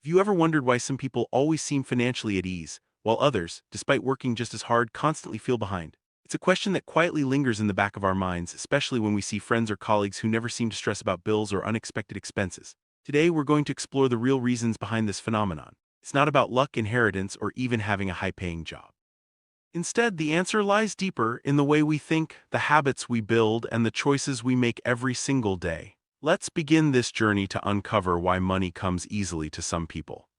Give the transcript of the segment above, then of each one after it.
Have you ever wondered why some people always seem financially at ease, while others, despite working just as hard, constantly feel behind? It's a question that quietly lingers in the back of our minds, especially when we see friends or colleagues who never seem to stress about bills or unexpected expenses. Today, we're going to explore the real reasons behind this phenomenon. It's not about luck, inheritance, or even having a high-paying job. Instead, the answer lies deeper in the way we think, the habits we build, and the choices we make every single day. Let's begin this journey to uncover why money comes easily to some people.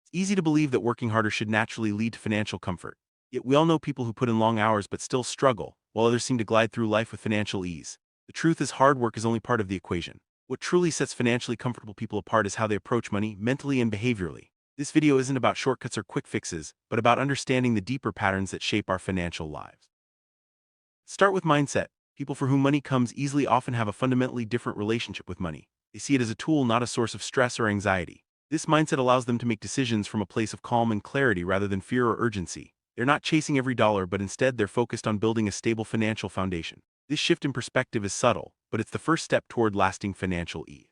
It's easy to believe that working harder should naturally lead to financial comfort. Yet we all know people who put in long hours but still struggle, while others seem to glide through life with financial ease. The truth is, hard work is only part of the equation. What truly sets financially comfortable people apart is how they approach money, mentally and behaviorally. This video isn't about shortcuts or quick fixes, but about understanding the deeper patterns that shape our financial lives. Start with mindset. People for whom money comes easily often have a fundamentally different relationship with money. They see it as a tool, not a source of stress or anxiety. This mindset allows them to make decisions from a place of calm and clarity rather than fear or urgency. They're not chasing every dollar, but instead they're focused on building a stable financial foundation. This shift in perspective is subtle, but it's the first step toward lasting financial ease.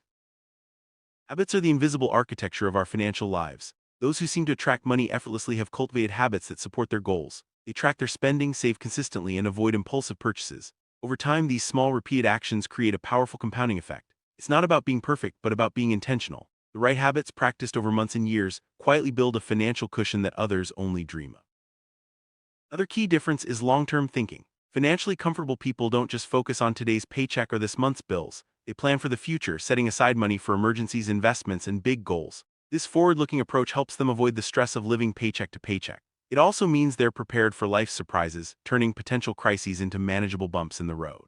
Habits are the invisible architecture of our financial lives. Those who seem to attract money effortlessly have cultivated habits that support their goals. They track their spending, save consistently, and avoid impulsive purchases. Over time, these small, repeated actions create a powerful compounding effect. It's not about being perfect, but about being intentional. The right habits, practiced over months and years, quietly build a financial cushion that others only dream of. Another key difference is long-term thinking. Financially comfortable people don't just focus on today's paycheck or this month's bills. They plan for the future, setting aside money for emergencies, investments, and big goals. This forward-looking approach helps them avoid the stress of living paycheck to paycheck. It also means they're prepared for life's surprises, turning potential crises into manageable bumps in the road.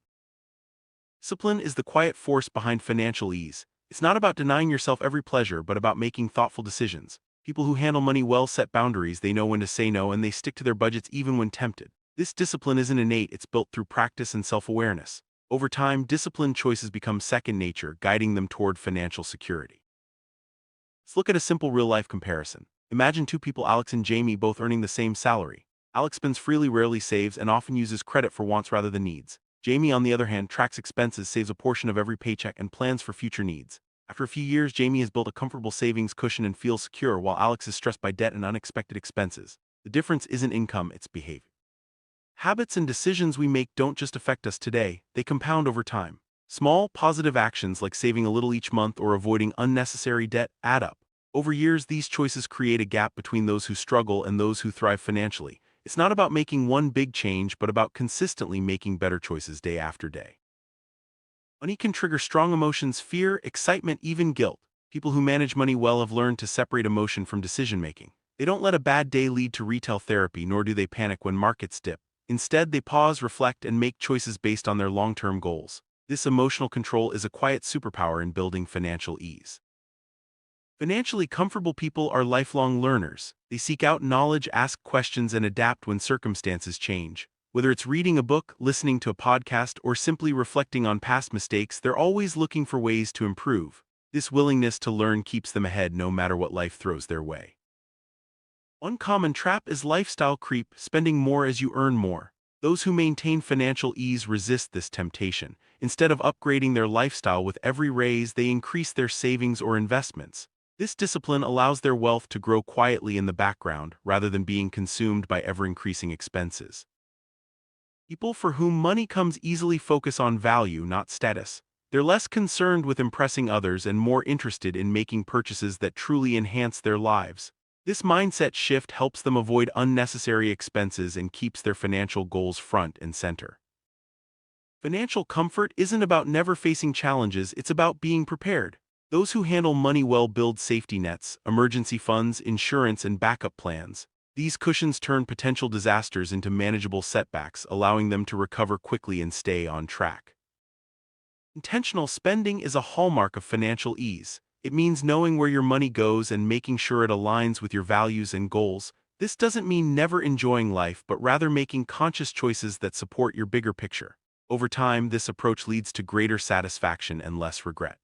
Discipline is the quiet force behind financial ease. It's not about denying yourself every pleasure, but about making thoughtful decisions. People who handle money well set boundaries. They know when to say no, and they stick to their budgets even when tempted. This discipline isn't innate, it's built through practice and self-awareness. Over time, disciplined choices become second nature, guiding them toward financial security. Let's look at a simple real-life comparison. Imagine two people, Alex and Jamie, both earning the same salary. Alex spends freely, rarely saves, and often uses credit for wants rather than needs. Jamie, on the other hand, tracks expenses, saves a portion of every paycheck, and plans for future needs. After a few years, Jamie has built a comfortable savings cushion and feels secure, while Alex is stressed by debt and unexpected expenses. The difference isn't income, it's behavior. Habits and decisions we make don't just affect us today, they compound over time. Small, positive actions like saving a little each month or avoiding unnecessary debt add up. Over years, these choices create a gap between those who struggle and those who thrive financially. It's not about making one big change, but about consistently making better choices day after day. Money can trigger strong emotions: fear, excitement, even guilt. People who manage money well have learned to separate emotion from decision-making. They don't let a bad day lead to retail therapy, nor do they panic when markets dip. Instead, they pause, reflect, and make choices based on their long-term goals. This emotional control is a quiet superpower in building financial ease. Financially comfortable people are lifelong learners. They seek out knowledge, ask questions, and adapt when circumstances change. Whether it's reading a book, listening to a podcast, or simply reflecting on past mistakes, they're always looking for ways to improve. This willingness to learn keeps them ahead no matter what life throws their way. One common trap is lifestyle creep, spending more as you earn more. Those who maintain financial ease resist this temptation. Instead of upgrading their lifestyle with every raise, they increase their savings or investments. This discipline allows their wealth to grow quietly in the background rather than being consumed by ever-increasing expenses. People for whom money comes easily focus on value, not status. They're less concerned with impressing others and more interested in making purchases that truly enhance their lives. This mindset shift helps them avoid unnecessary expenses and keeps their financial goals front and center. Financial comfort isn't about never facing challenges, it's about being prepared. Those who handle money well build safety nets, emergency funds, insurance, and backup plans. These cushions turn potential disasters into manageable setbacks, allowing them to recover quickly and stay on track. Intentional spending is a hallmark of financial ease. It means knowing where your money goes and making sure it aligns with your values and goals. This doesn't mean never enjoying life, but rather making conscious choices that support your bigger picture. Over time, this approach leads to greater satisfaction and less regret.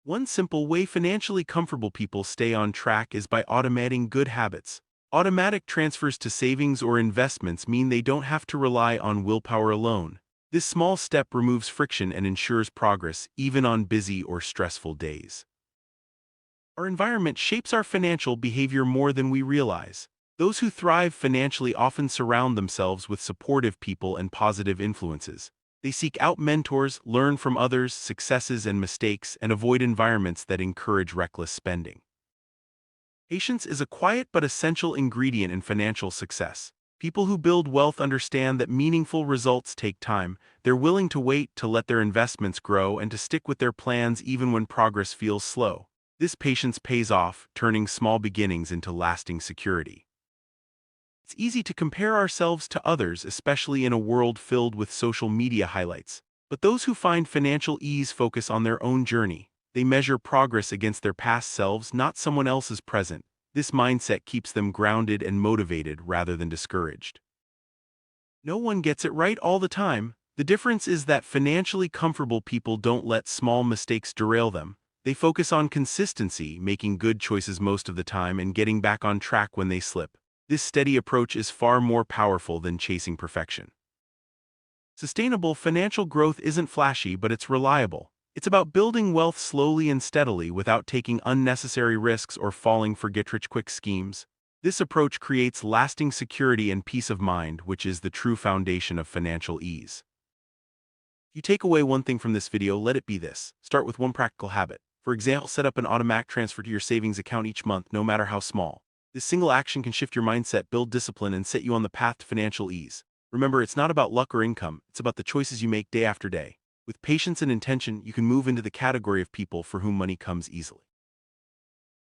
One simple way financially comfortable people stay on track is by automating good habits. Automatic transfers to savings or investments mean they don't have to rely on willpower alone. This small step removes friction and ensures progress, even on busy or stressful days. Our environment shapes our financial behavior more than we realize. Those who thrive financially often surround themselves with supportive people and positive influences. They seek out mentors, learn from others' successes and mistakes, and avoid environments that encourage reckless spending. Patience is a quiet but essential ingredient in financial success. People who build wealth understand that meaningful results take time. They're willing to wait to let their investments grow and to stick with their plans even when progress feels slow. This patience pays off, turning small beginnings into lasting security. It's easy to compare ourselves to others, especially in a world filled with social media highlights. But those who find financial ease focus on their own journey. They measure progress against their past selves, not someone else's present. This mindset keeps them grounded and motivated rather than discouraged. No one gets it right all the time. The difference is that financially comfortable people don't let small mistakes derail them. They focus on consistency, making good choices most of the time and getting back on track when they slip. This steady approach is far more powerful than chasing perfection. Sustainable financial growth isn't flashy, but it's reliable. It's about building wealth slowly and steadily without taking unnecessary risks or falling for get-rich-quick schemes. This approach creates lasting security and peace of mind, which is the true foundation of financial ease. If you take away one thing from this video, let it be this. Start with one practical habit. For example, set up an automatic transfer to your savings account each month, no matter how small. This single action can shift your mindset, build discipline, and set you on the path to financial ease. Remember, it's not about luck or income, it's about the choices you make day after day. With patience and intention, you can move into the category of people for whom money comes easily.